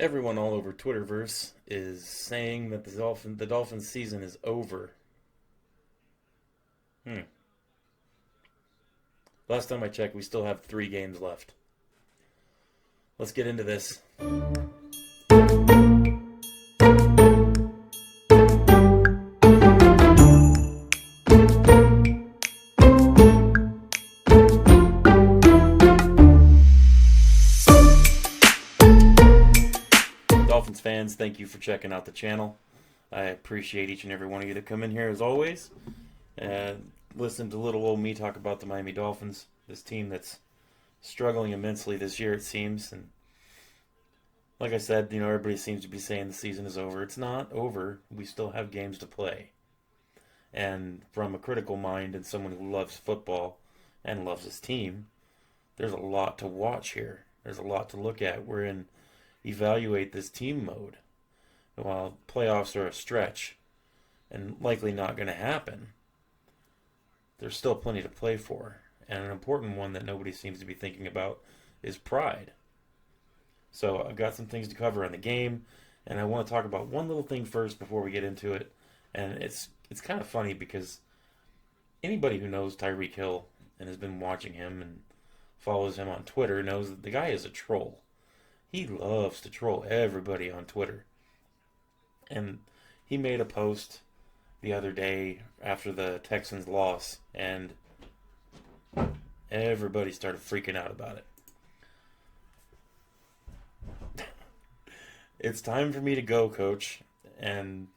Everyone all over Twitterverse is saying that the Dolphins season is over. Hmm. Last time I checked, we still have 3 games left. Let's get into this. Dolphins fans, thank you for checking out the channel. I appreciate each and every one of you that come in here as always. Listen to little old me talk about the Miami Dolphins, this team that's struggling immensely this year, it seems. And like I said, everybody seems to be saying the season is over. It's not over. We still have games to play. And from a critical mind and someone who loves football and loves his team, there's a lot to watch here. There's a lot to look at. We're in evaluate this team mode. While playoffs are a stretch and likely not going to happen, there's still plenty to play for. And an important one that nobody seems to be thinking about is pride. So I've got some things to cover on the game, and I want to talk about one little thing first before we get into it. And it's kind of funny because anybody who knows Tyreek Hill and has been watching him and follows him on Twitter knows that the guy is a troll. He loves to troll everybody on Twitter. And he made a post the other day after the Texans loss, and everybody started freaking out about it. It's time for me to go, coach. And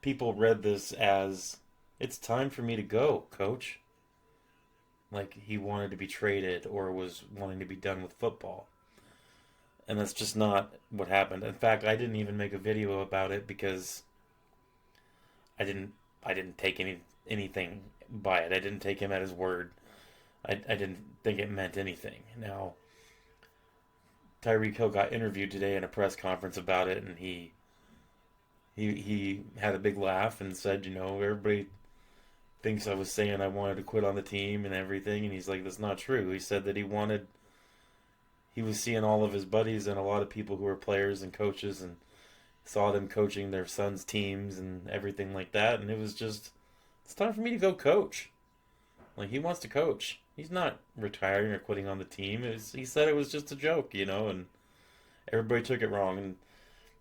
people read this as, it's time for me to go, coach. Like he wanted to be traded or was wanting to be done with football. And that's just not what happened. In fact, I didn't even make a video about it because I didn't take anything by it. I didn't take him at his word. I didn't think it meant anything. Now, Tyreek Hill got interviewed today in a press conference about it, and he had a big laugh and said, everybody thinks I was saying I wanted to quit on the team and everything, and he's like, that's not true. He said that he was seeing all of his buddies and a lot of people who were players and coaches and saw them coaching their sons' teams and everything like that. And it was just, it's time for me to go coach. Like, he wants to coach. He's not retiring or quitting on the team. He said it was just a joke, and everybody took it wrong. And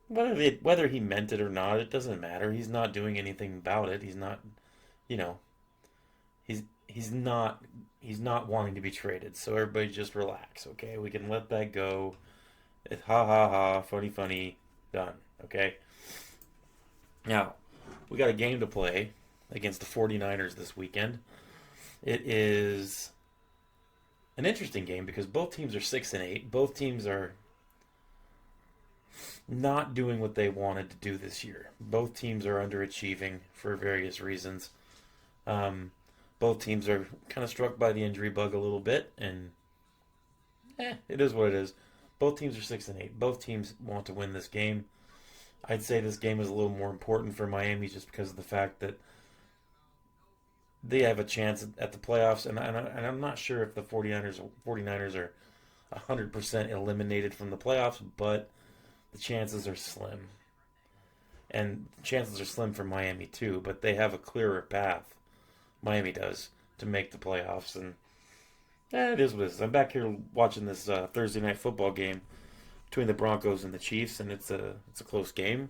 whether he meant it or not, it doesn't matter. He's not doing anything about it. He's not, he's not wanting to be traded. So everybody just relax, okay? We can let that go. It's ha ha ha, funny, done, okay? Now, we got a game to play against the 49ers this weekend. It is an interesting game because both teams are 6-8. Both teams are not doing what they wanted to do this year. Both teams are underachieving for various reasons. Both teams are kind of struck by the injury bug a little bit, and it is what it is. Both teams are 6-8. Both teams want to win this game. I'd say this game is a little more important for Miami just because of the fact that they have a chance at the playoffs, and I'm not sure if the 49ers are 100% eliminated from the playoffs, but the chances are slim. And chances are slim for Miami too, but they have a clearer path. Miami does to make the playoffs, and it is what it is. I'm back here watching this Thursday night football game between the Broncos and the Chiefs, and it's a close game.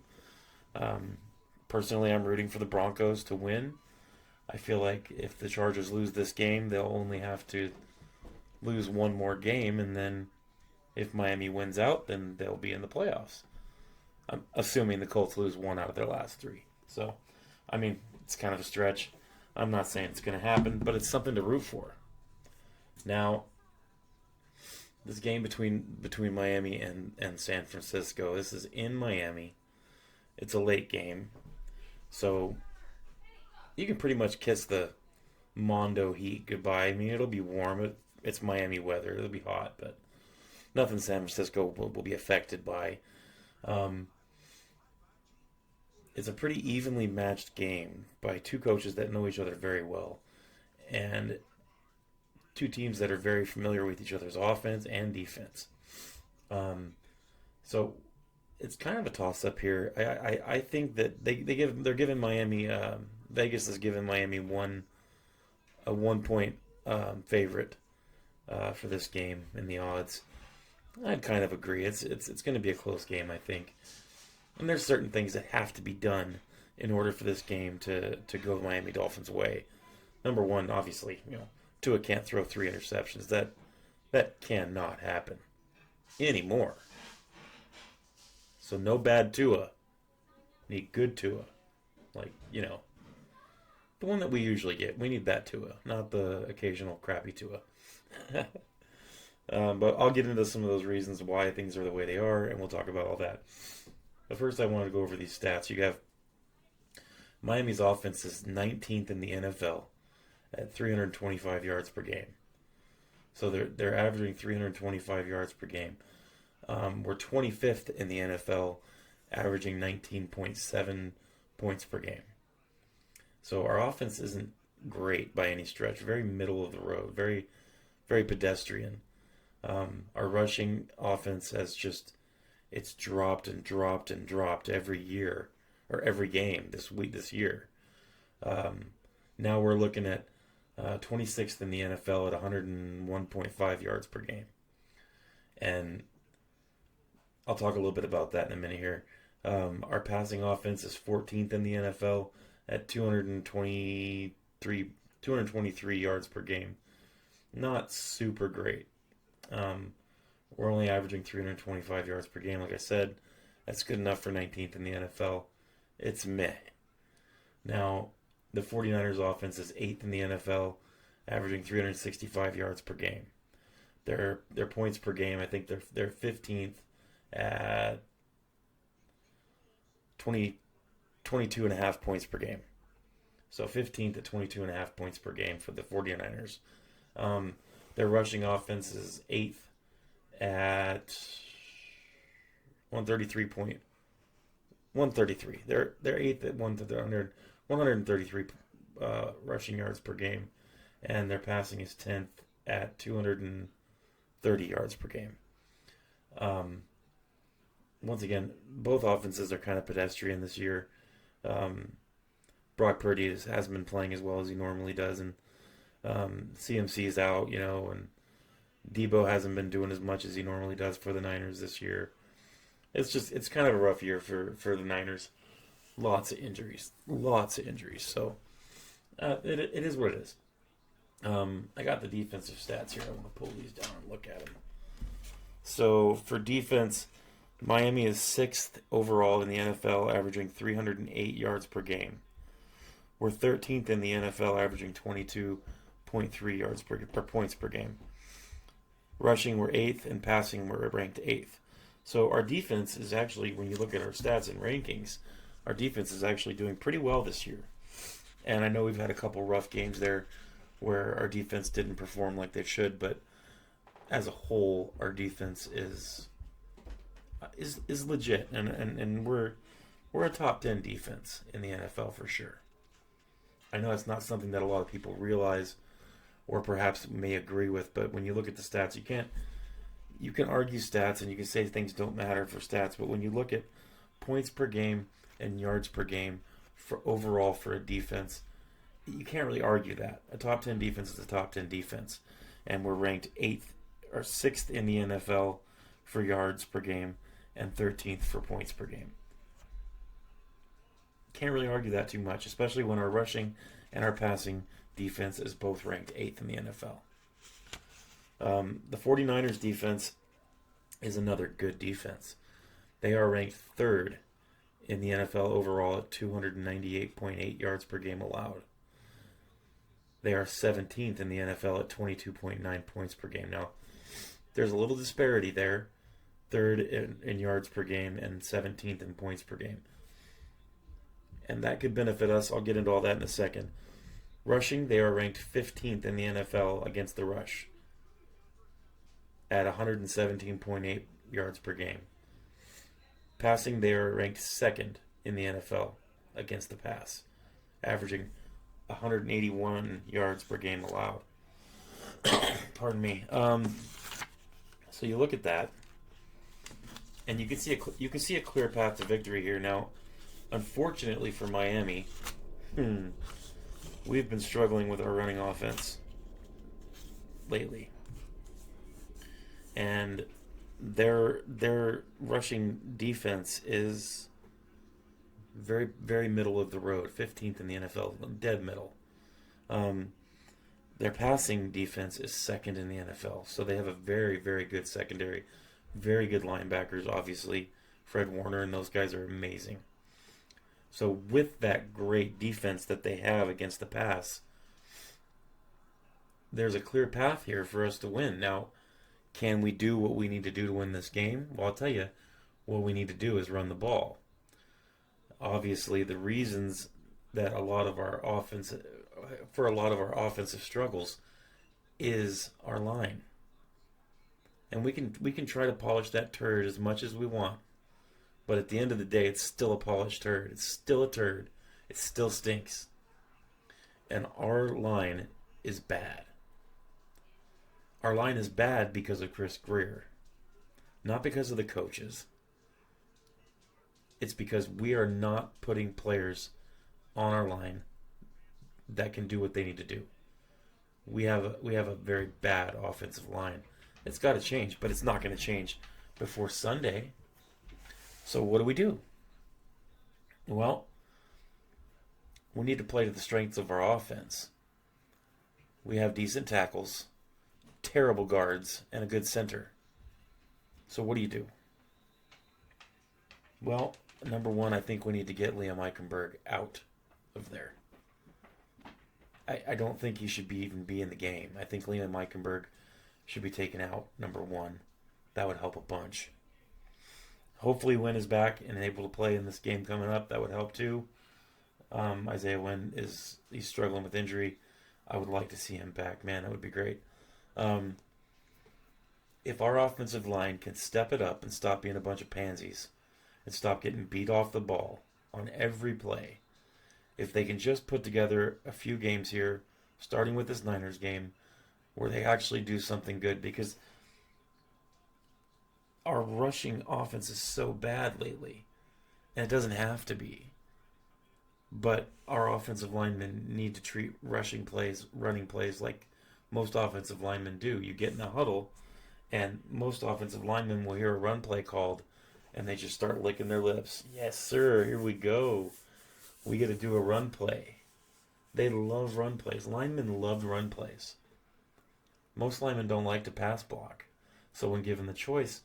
Personally, I'm rooting for the Broncos to win. I feel like if the Chargers lose this game, they'll only have to lose one more game, and then if Miami wins out, then they'll be in the playoffs. I'm assuming the Colts lose one out of their last 3. So, it's kind of a stretch. I'm not saying it's going to happen, but it's something to root for. Now, this game between Miami and San Francisco, this is in Miami. It's a late game. So, you can pretty much kiss the Mondo heat goodbye. It'll be warm. It's Miami weather. It'll be hot, but nothing San Francisco will be affected by. It's a pretty evenly matched game by two coaches that know each other very well. And two teams that are very familiar with each other's offense and defense. So it's kind of a toss up here. I think that they're giving Miami Vegas is giving Miami a 1 point favorite for this game in the odds. I'd kind of agree. It's going to be a close game, I think. And there's certain things that have to be done in order for this game to go the Miami Dolphins' way. Number one, obviously, Tua can't throw 3 interceptions. That cannot happen anymore. So no bad Tua. Need good Tua. Like, the one that we usually get. We need that Tua, not the occasional crappy Tua. But I'll get into some of those reasons why things are the way they are, and we'll talk about all that. But first, I want to go over these stats. You have Miami's offense is 19th in the NFL at 325 yards per game. So they're averaging 325 yards per game. We're 25th in the NFL, averaging 19.7 points per game. So our offense isn't great by any stretch. Very middle of the road. Very, very pedestrian. Our rushing offense has it's dropped and dropped and dropped every year or every game this year. Now we're looking at 26th in the NFL at 101.5 yards per game. And I'll talk a little bit about that in a minute here. Our passing offense is 14th in the NFL at 223 yards per game. Not super great. We're only averaging 325 yards per game. Like I said, that's good enough for 19th in the NFL. It's meh. Now, the 49ers offense is 8th in the NFL, averaging 365 yards per game. Their points per game, I think they're 15th at 22 and a half points per game. So 15th at 22 and a half points per game for the 49ers. Their rushing offense is 8th at 133. They're 8th at 133 rushing yards per game, and their passing is 10th at 230 yards per game. Once again, both offenses are kind of pedestrian this year. Brock Purdy hasn't been playing as well as he normally does, and CMC is out, and Debo hasn't been doing as much as he normally does for the Niners this year. It's kind of a rough year for the Niners. Lots of injuries. So it is what it is. I got the defensive stats here. I want to pull these down and look at them. So for defense, Miami is 6th overall in the NFL, averaging 308 yards per game. We're 13th in the NFL, averaging 22.3 yards per points per game. Rushing, we're 8th, and passing, we're ranked 8th. So our defense is actually, when you look at our stats and rankings, our defense is actually doing pretty well this year. And I know we've had a couple rough games there where our defense didn't perform like they should, but as a whole, our defense is legit, and we're a top 10 defense in the NFL for sure. I know it's not something that a lot of people realize or perhaps may agree with, but when you look at the stats, you can argue stats and you can say things don't matter for stats, but when you look at points per game and yards per game for overall for a defense, you can't really argue that. A top 10 defense is a top 10 defense, and we're ranked 8th or 6th in the NFL for yards per game and 13th for points per game. Can't really argue that too much, especially when our rushing and our passing defense is both ranked 8th in the NFL. The 49ers defense is another good defense. They are ranked 3rd in the NFL overall at 298.8 yards per game allowed. They are 17th in the NFL at 22.9 points per game. Now, there's a little disparity there. 3rd in yards per game and 17th in points per game. And that could benefit us. I'll get into all that in a second. Rushing, they are ranked 15th in the NFL against the rush at 117.8 yards per game. Passing, they are ranked 2nd in the NFL against the pass, averaging 181 yards per game allowed. Pardon me. So you look at that, and you can see a clear path to victory here. Now, unfortunately for Miami, we've been struggling with our running offense lately, and their rushing defense is very very middle of the road, 15th in the NFL, dead middle. Um, their passing defense is second in the NFL, so they have a very very good secondary, very good linebackers. Obviously, Fred Warner and those guys are amazing. So with that great defense that they have against the pass, there's a clear path here for us to win. Now, can we do what we need to do to win this game? Well, I'll tell you, what we need to do is run the ball. Obviously, the reasons that for a lot of our offensive struggles is our line. And we can try to polish that turd as much as we want. But at the end of the day, it's still a polished turd. It's still a turd. It still stinks. And our line is bad. Our line is bad because of Chris Grier, not because of the coaches. It's because we are not putting players on our line that can do what they need to do. We have a very bad offensive line. It's got to change, but it's not going to change before Sunday. So what do? Well, we need to play to the strengths of our offense. We have decent tackles, terrible guards, and a good center. So what do? Well, number one, I think we need to get Liam Eichenberg out of there. I don't think he should even be in the game. I think Liam Eichenberg should be taken out, number one. That would help a bunch. Hopefully Wynn is back and able to play in this game coming up. That would help too. Isaiah Wynn he's struggling with injury. I would like to see him back. Man, that would be great. If our offensive line can step it up and stop being a bunch of pansies and stop getting beat off the ball on every play, if they can just put together a few games here, starting with this Niners game, where they actually do something good, because our rushing offense is so bad lately, and it doesn't have to be. But our offensive linemen need to treat running plays like most offensive linemen do. You get in a huddle, and most offensive linemen will hear a run play called, and they just start licking their lips. Yes, sir, here we go. We got to do a run play. They love run plays. Linemen love run plays. Most linemen don't like to pass block. So when given the choice,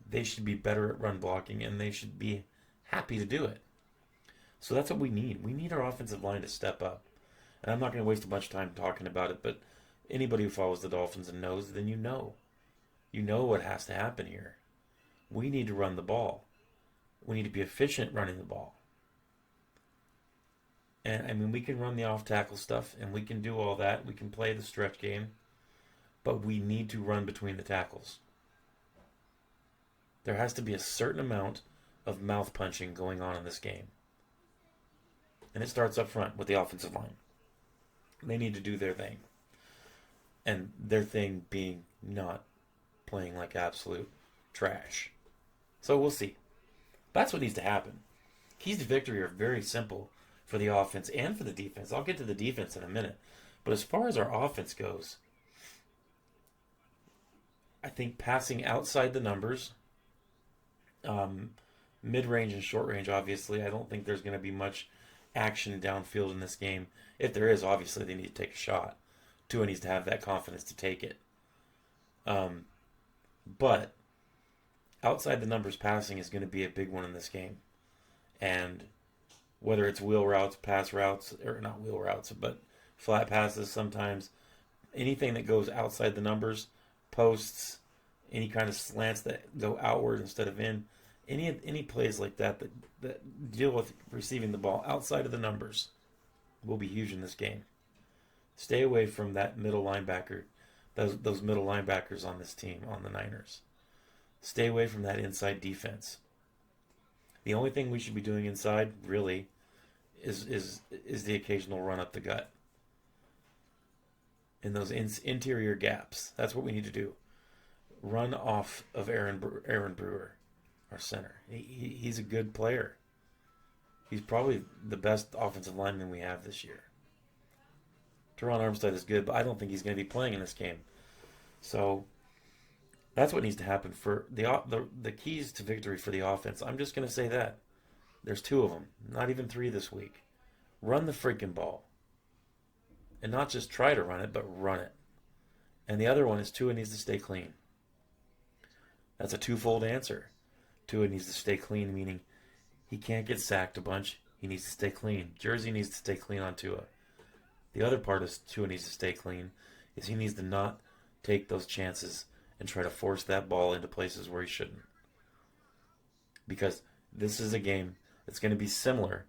they should be better at run blocking, and they should be happy to do it. So that's what we need. We need our offensive line to step up. And I'm not going to waste a bunch of time talking about it, but anybody who follows the Dolphins and knows, then you know. You know what has to happen here. We need to run the ball. We need to be efficient running the ball. And, I mean, we can run the off-tackle stuff, and we can do all that. We can play the stretch game. But we need to run between the tackles. There has to be a certain amount of mouth punching going on in this game. And it starts up front with the offensive line. They need to do their thing. And their thing being not playing like absolute trash. So we'll see. That's what needs to happen. Keys to victory are very simple for the offense and for the defense. I'll get to the defense in a minute. But as far as our offense goes, I think passing outside the numbers, mid-range and short range, obviously, I don't think there's going to be much action downfield in this game. If there is, obviously, they need to take a shot. Tua needs to have that confidence to take it. But outside the numbers passing is going to be a big one in this game. And whether it's wheel routes, pass routes, or not wheel routes, but flat passes sometimes, anything that goes outside the numbers, posts, any kind of slants that go outward instead of in, any plays like that deal with receiving the ball outside of the numbers will be huge in this game. Stay away from that middle linebacker, those middle linebackers on this team, on the Niners. Stay away from that inside defense. The only thing we should be doing inside, really, is the occasional run up the gut. In those interior gaps. That's what we need to do. Run off of Aaron Brewer. our center. He's a good player. He's probably the best offensive lineman we have this year. Teron Armstead is good, but I don't think he's going to be playing in this game. So that's what needs to happen for the keys to victory for the offense. I'm just going to say that. There's 2 of them, not even 3 this week. Run the freaking ball. And not just try to run it, but run it. And the other one is Tua needs to stay clean. That's a twofold answer. Tua needs to stay clean, meaning he can't get sacked a bunch. He needs to stay clean. Jersey needs to stay clean on Tua. The other part is Tua needs to stay clean, is he needs to not take those chances and try to force that ball into places where he shouldn't. Because this is a game that's going to be similar,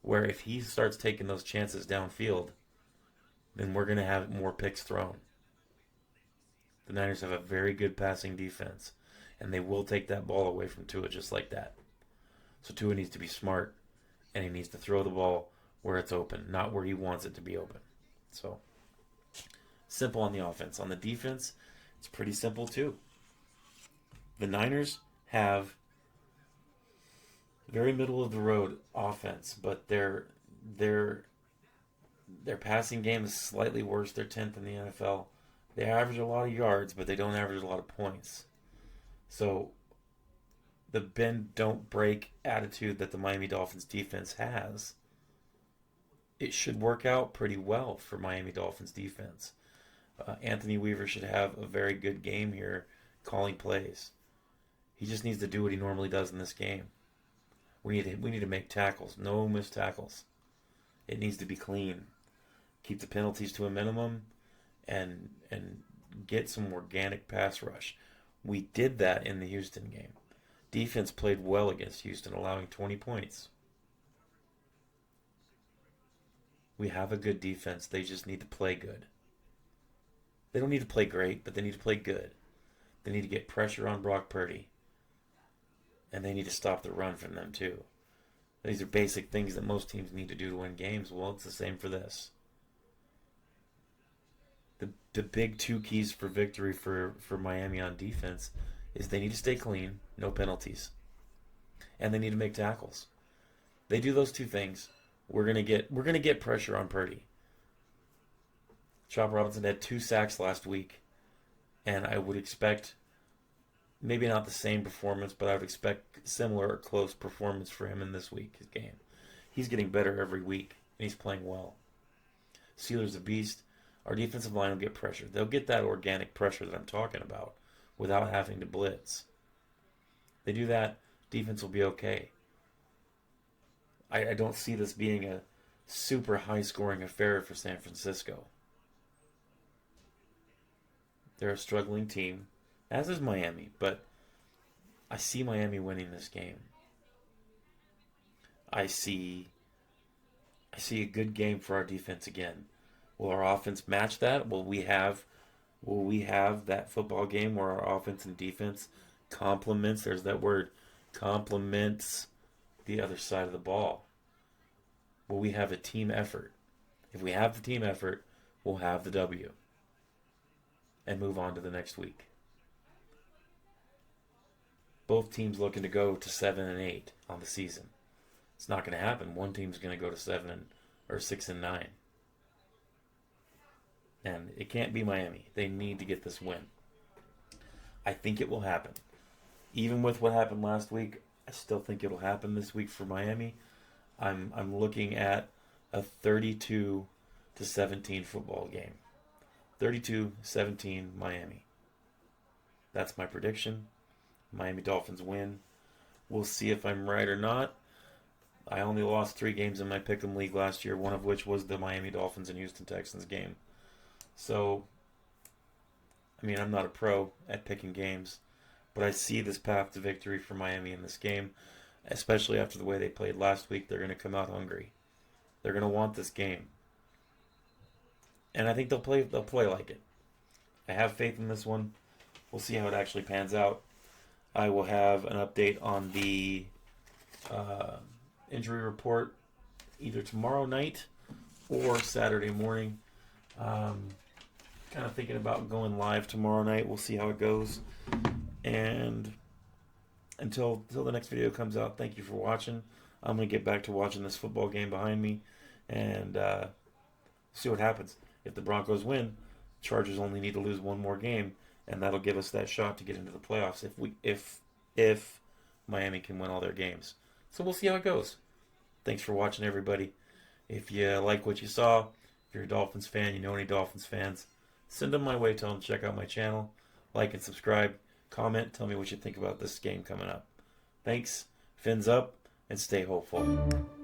where if he starts taking those chances downfield, then we're going to have more picks thrown. The Niners have a very good passing defense, and they will take that ball away from Tua just like that. So Tua needs to be smart, and he needs to throw the ball where it's open, not where he wants it to be open. So, simple on the offense. On the defense, it's pretty simple too. The Niners have very middle of the road offense, but their passing game is slightly worse. They're 10th in the NFL. They average a lot of yards, but they don't average a lot of points. So the bend don't break attitude that the Miami Dolphins defense has, it should work out pretty well for Miami Dolphins defense. Anthony Weaver should have a very good game here calling plays. He just needs to do what he normally does in this game. We need to make tackles. No missed tackles. It needs to be clean. Keep the penalties to a minimum and get some organic pass rush. We did that in the Houston game. Defense played well against Houston, allowing 20 points. We have a good defense. They just need to play good. They don't need to play great, but they need to play good. They need to get pressure on Brock Purdy. And they need to stop the run from them too. These are basic things that most teams need to do to win games. Well, it's the same for this. The big 2 keys for victory for Miami on defense is they need to stay clean, no penalties. And they need to make tackles. They do those 2 things. We're gonna get pressure on Purdy. Chop Robinson had 2 sacks last week, and I would expect maybe not the same performance, but I would expect similar or close performance for him in this week's game. He's getting better every week, and he's playing well. Steelers a beast. Our defensive line will get pressure. They'll get that organic pressure that I'm talking about without having to blitz. They do that, defense will be okay. I don't see this being a super high-scoring affair for San Francisco. They're a struggling team, as is Miami, but I see Miami winning this game. I see a good game for our defense again. Will our offense match that? Will we have that football game where our offense and defense complements, there's that word, complements the other side of the ball? Will we have a team effort? If we have the team effort, we'll have the W and move on to the next week. Both teams looking to go to 7-8 on the season. It's not going to happen. One team's going to go to 6-9. And it can't be Miami. They need to get this win. I think it will happen. Even with what happened last week, I still think it'll happen this week for Miami. I'm looking at a 32-17 football game. 32-17 Miami. That's my prediction. Miami Dolphins win. We'll see if I'm right or not. I only lost 3 games in my Pick'em League last year, one of which was the Miami Dolphins and Houston Texans game. So, I mean, I'm not a pro at picking games, but I see this path to victory for Miami in this game, especially after the way they played last week. They're going to come out hungry. They're going to want this game. And I think they'll play like it. I have faith in this one. We'll see how it actually pans out. I will have an update on the injury report either tomorrow night or Saturday morning. Kind of thinking about going live tomorrow night. We'll see how it goes. And until the next video comes out, thank you for watching. I'm gonna get back to watching this football game behind me, and see what happens. If the Broncos win, Chargers only need to lose one more game, and that'll give us that shot to get into the playoffs. If Miami can win all their games, so we'll see how it goes. Thanks for watching, everybody. If you like what you saw, if you're a Dolphins fan, you know any Dolphins fans, send them my way. Tell them to check out my channel, like and subscribe, comment, tell me what you think about this game coming up. Thanks, fins up, and stay hopeful.